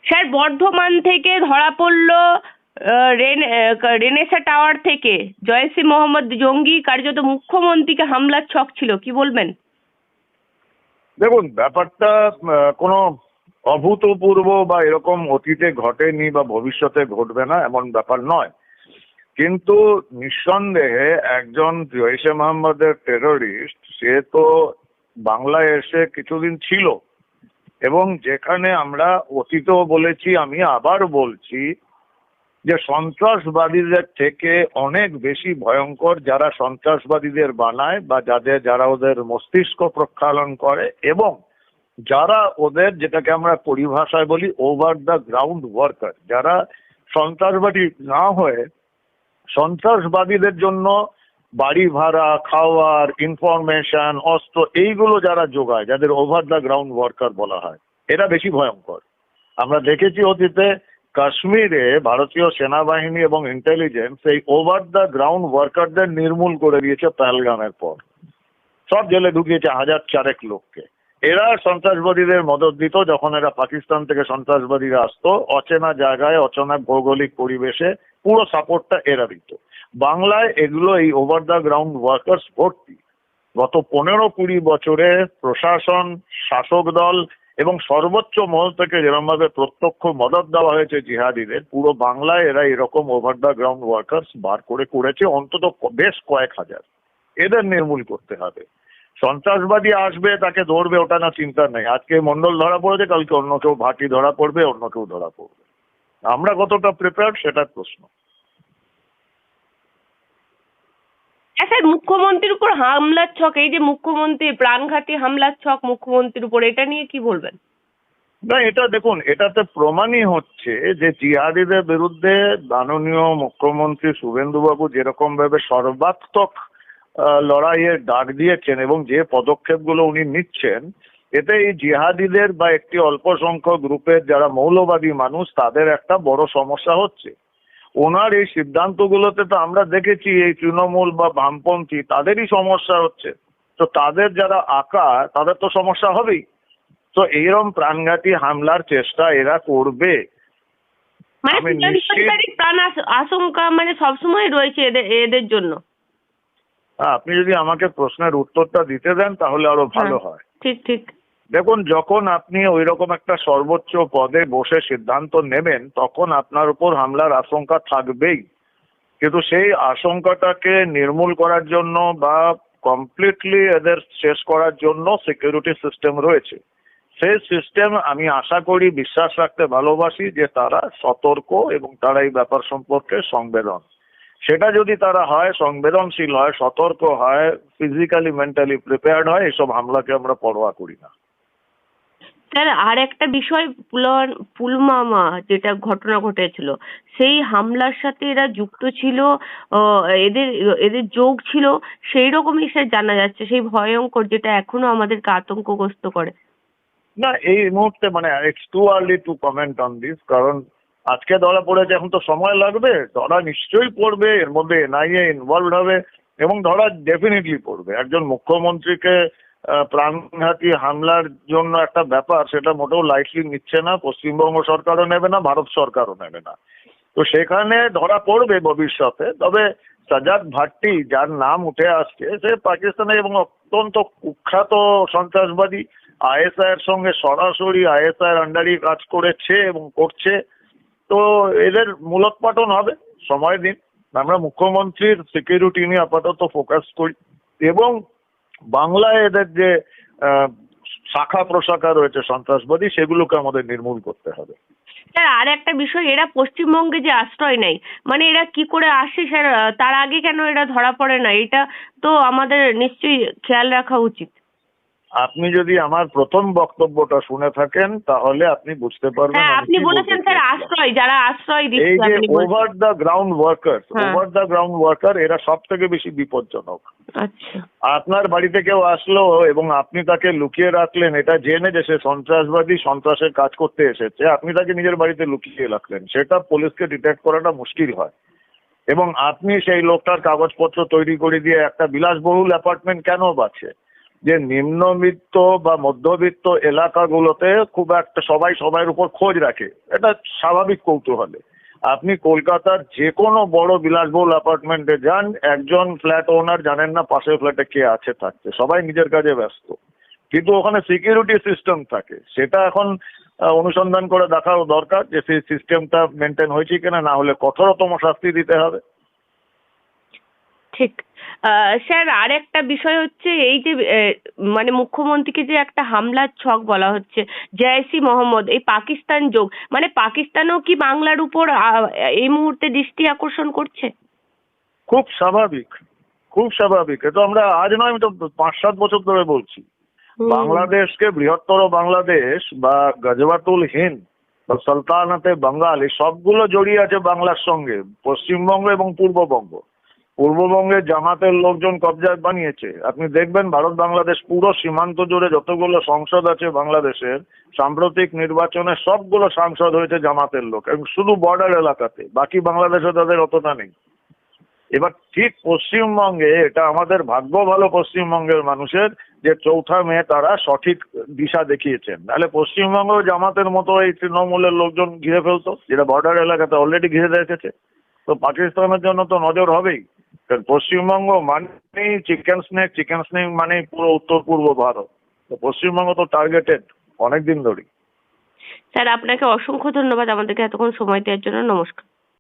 Sir Bardhaman থেকে ধরা পড়লো রেনেসা টাওয়ার থেকে জয়সি মোহাম্মদ জঙ্গি কার্যত মুখ্যমন্ত্রীকে হামলার ছক ছিল, কি বলবেন? দেখুন, ব্যাপারটা কোনো অভূতপূর্ব বা এরকম অতীতে ঘটেনি বা ভবিষ্যতে ঘটবে না এমন ব্যাপার নয়। কিন্তু নিঃসন্দেহে একজন জৈশে মোহাম্মদের টেররিস্ট, সে তো বাংলায় এসে কিছুদিন ছিল, এবং যেখানে আমরা অতীতেও বলেছি, আমি আবার বলছি যে সন্ত্রাসবাদীদের থেকে অনেক বেশি ভয়ঙ্কর যারা সন্ত্রাসবাদীদের বানায় বা যারা ওদের মস্তিষ্ক প্রক্ষালন করে, এবং যারা ওদের, যেটাকে আমরা পরিভাষায় বলি ওভার দ্য গ্রাউন্ড ওয়ার্কার, যারা সন্ত্রাসবাদী না হয়ে সন্ত্রাসবাদীদের জন্য বাড়ি ভাড়া, খাওয়ার, ইনফরমেশন, অস্ত্র এইগুলো যারা যোগায়, যাদের ওভার দ্য গ্রাউন্ড ওয়ার্কার বলা হয়, এরা বেশি ভয়ঙ্কর। আমরা দেখেছি অতীতে কাশ্মীরে ভারতীয় সেনাবাহিনী এবং ইন্টেলিজেন্স এই ওভার দ্য গ্রাউন্ড ওয়ার্কারদের নির্মূল করে দিয়েছে পহেলগামের পর। সব জেলে ঢুকিয়েছে 1004 লোককে। এরা সন্ত্রাসবাদীদের মদত দিত যখন এরা পাকিস্তান থেকে সন্ত্রাসবাদীরা আসতো, অচেনা জায়গায় অচেনা ভৌগোলিক পরিবেশে পুরো সাপোর্টটা এরা দিত। বাংলায় এগুলো এই ওভার দ্য গ্রাউন্ড ওয়ার্কার্স ভর্তি। গত 15-20 বছরে প্রশাসন, শাসক দল এবং সর্বোচ্চ মহল থেকে যেরকম ভাবে প্রত্যক্ষ মদত দেওয়া হয়েছে জিহাদিদের, পুরো বাংলায় এরা এরকম ওভার দ্য গ্রাউন্ড ওয়ার্কার্স বার করেছে অন্তত বেশ কয়েক হাজার। এদের নির্মূল করতে হবে। সন্ত্রাসবাদী আসবে, তাকে ধরবে, ওটা না চিন্তা নেই। আজকে মন্ডল ধরা পড়েছে, কালকে অন্য কেউ ভাটি ধরা পড়বে, অন্য কেউ ধরা পড়বে। আমরা কতটা প্রিপেয়ার্ড সেটার প্রশ্ন। স্যার মুখ্যমন্ত্রীর উপর হামলার ছক, এই যে মুখ্যমন্ত্রী প্রাণঘাতী হামলার ছক মুখ্যমন্ত্রীর উপর, এটা নিয়ে কি বলবেন? না, এটা দেখুন, এটাতে প্রমাণই হচ্ছে যে জিহাদিদের বিরুদ্ধে মাননীয় মুখ্যমন্ত্রী শুভেন্দুবাবু যেরকম ভাবে সর্বাত্মক লড়াইয়ের ডাক দিয়েছেন এবং যে পদক্ষেপগুলো উনি নিচ্ছেন, এতে এই জিহাদিদের বা একটি অল্প সংখ্যক গ্রুপের যারা মৌলবাদী মানুষ, তাদের একটা বড় সমস্যা হচ্ছে। ওনার এই সিদ্ধান্তগুলোতে তো আমরা দেখেছি এই তৃণমূল বা বামপন্থী তাদেরই সমস্যা হচ্ছে। তো তাদের যারা আঁকা, তাদের তো সমস্যা হবেই। তো এইরকম প্রাণঘাতী হামলার চেষ্টা এরা করবে। আমি নিশ্চিত। প্রাণ আশঙ্কা মানে সবসময় রয়েছে এদের জন্য। আপনি যদি আমাকে প্রশ্নের উত্তরটা দিতে দেন তাহলে আরো ভালো হয়। ঠিক ঠিক। দেখুন, যখন আপনি ওই রকম একটা সর্বোচ্চ পদে বসে সিদ্ধান্ত নেবেন, তখন আপনার উপর হামলার আশঙ্কা থাকবেই। কিন্তু সেই আশঙ্কাটাকে নির্মূল করার জন্য বা কমপ্লিটলি এদের শেষ করার জন্য সিকিউরিটি সিস্টেম রয়েছে। সেই সিস্টেম, আমি আশা করি, বিশ্বাস রাখতে ভালোবাসি যে তারা সতর্ক এবং তারা এই ব্যাপার সম্পর্কে সেটা যদি তারা হয়, সংবেদনশীল হয়, সতর্ক হয়, ফিজিক্যালি মেন্টালি প্রিপেয়ার্ড হয়, এসব হামলাকে আমরা পরোয়া করি না। স্যার আর একটা বিষয়, পুলওয়ামা যেটা ঘটনা ঘটেছিল, সেই হামলার সাথে এরা যুক্ত ছিল, এদের এদের যোগ ছিল, সেই রকমই স্যার জানা যাচ্ছে, সেই ভয়ঙ্কর, যেটা এখনো আমাদেরকে আতঙ্কগ্রস্ত করে। না, এই মুহূর্তে মানে it's too early two comment on this, কারণ আজকে ধরা পড়েছে, এখন তো সময় লাগবে। ধরা নিশ্চয়ই পড়বে, এর মধ্যে এনআইএ ইনভলভ হবে এবং ধরা ডেফিনেটলি পড়বে। একজন মুখ্যমন্ত্রীকে প্রাণঘাতী হামলার জন্য একটা ব্যাপার, সেটা মোটেও লাইটলি নিচ্ছে না পশ্চিমবঙ্গ সরকারও নেবে না, ভারত সরকারও নেবে না। তো সেখানে ধরা পড়বে ভবিষ্যতে। তবে সাজাদ ভাট্টি, যার নাম উঠে আসছে, সে পাকিস্তানের এবং অত্যন্ত কুখ্যাত সন্ত্রাসবাদী। আইএসআই এর সঙ্গে সরাসরি আইএসআই এর আন্ডারে কাজ করেছে এবং করছে। তো এদের মূলোৎপাটন হবে, সময় দিন। আমরা মুখ্যমন্ত্রীর সিকিউরিটি নিয়ে আপাতত ফোকাস করি এবং বাংলায় এদের যে শাখা প্রশাখা রয়েছে সন্ত্রাসবাদী, সেগুলোকে আমাদের নির্মূল করতে হবে। স্যার আর একটা বিষয়, এরা পশ্চিমবঙ্গে যে আশ্রয় নেয়, মানে এরা কি করে আসে স্যার, তার আগে কেন এরা ধরা পড়ে না? এটা তো আমাদের নিশ্চয়ই খেয়াল রাখা উচিত। আপনি যদি আমার প্রথম বক্তব্যটা শুনে থাকেন তাহলে আপনি বুঝতে পারবেন। হ্যাঁ, আপনি বলেছেন স্যার আশ্রয়, যারা আশ্রয় দিচ্ছে, এই যে ওভার দ্য গ্রাউন্ড ওয়ার্কার, এরা সব থেকে বেশি বিপজ্জনক। আচ্ছা। আপনার বাড়িতে কেউ আসলো এবং আপনি তাকে লুকিয়ে রাখলেন, এটা জেনে যে সে সন্ত্রাসবাদী, সন্ত্রাসের কাজ করতে এসেছে, আপনি তাকে নিজের বাড়িতে লুকিয়ে রাখলেন, সেটা পুলিশকে ডিটেক্ট করাটা মুশকিল হয়। এবং আপনি সেই লোকটার কাগজপত্র তৈরি করে দিয়ে একটা বিলাসবহুল অ্যাপার্টমেন্ট কেন বাঁচে, যে নিম্নবিত্ত বা মধ্যবিত্ত এলাকাগুলোতে খুব একটা সবাই সবার উপর খোঁজ রাখে, এটা স্বাভাবিক কৌতূহলে। আপনি কলকাতার যে কোনো বড় বিলাসবহুল অ্যাপার্টমেন্টে যান, একজন ফ্ল্যাট ওনার জানেন না পাশের ফ্ল্যাটে কে আছে থাকতে, সবাই নিজের কাজে ব্যস্ত। কিন্তু ওখানে সিকিউরিটি সিস্টেম থাকে, সেটা এখন অনুসন্ধান করে দেখাও দরকার যে সেই সিস্টেমটা মেনটেন হয়েছে কিনা, না হলে কঠোরতম শাস্তি দিতে হবে। ঠিক। স্যার, আর একটা বিষয় হচ্ছে এই যে মানে মুখ্যমন্ত্রীকে যে একটা হামলার ছক বলা হচ্ছে, জৈশ-ই মোহাম্মদ, এই পাকিস্তান যোগ, মানে পাকিস্তানও কি বাংলার উপর এই মুহূর্তে দৃষ্টি আকর্ষণ করছে? খুব স্বাভাবিক, খুব স্বাভাবিক। এটা আমরা আজ নয়, আমি তো 5-7 বছর ধরে বলছি। বাংলাদেশকে বৃহত্তর বাংলাদেশ বা গজওয়াতুল হিন্দ বা সালতানাতে বাঙ্গাল এই সবগুলো জড়িয়ে আছে বাংলার সঙ্গে, পশ্চিমবঙ্গ এবং পূর্ববঙ্গ। পূর্ববঙ্গে জামাতের লোকজন কবজায় বানিয়েছে। আপনি দেখবেন ভারত বাংলাদেশ পুরো সীমান্ত জুড়ে যতগুলো সংসদ আছে বাংলাদেশের, সাম্প্রতিক নির্বাচনে সবগুলো সাংসদ হয়েছে জামাতের লোক, এবং শুধু বর্ডার এলাকাতে, বাকি বাংলাদেশে তাদের অতটা নেই। এবার ঠিক পশ্চিমবঙ্গে, এটা আমাদের ভাগ্য ভালো পশ্চিমবঙ্গের মানুষের, যে 4 মে তারা সঠিক দিশা দেখিয়েছেন, নাহলে পশ্চিমবঙ্গ জামাতের মতো এই তৃণমূলের লোকজন ঘিরে ফেলতো, যেটা বর্ডার এলাকাতে অলরেডি ঘিরে রেখেছে। তো পাকিস্তানের জন্য তো নজর হবেই, কারণ পশ্চিমবঙ্গ মানেই চিকেন স্নেক মানে পুরো উত্তর পূর্ব ভারত। তো পশ্চিমবঙ্গ তো টার্গেটেড অনেকদিন ধরেই। স্যার, আপনাকে অসংখ্য ধন্যবাদ আমাদেরকে এতক্ষণ সময় দেওয়ার জন্য। নমস্কার।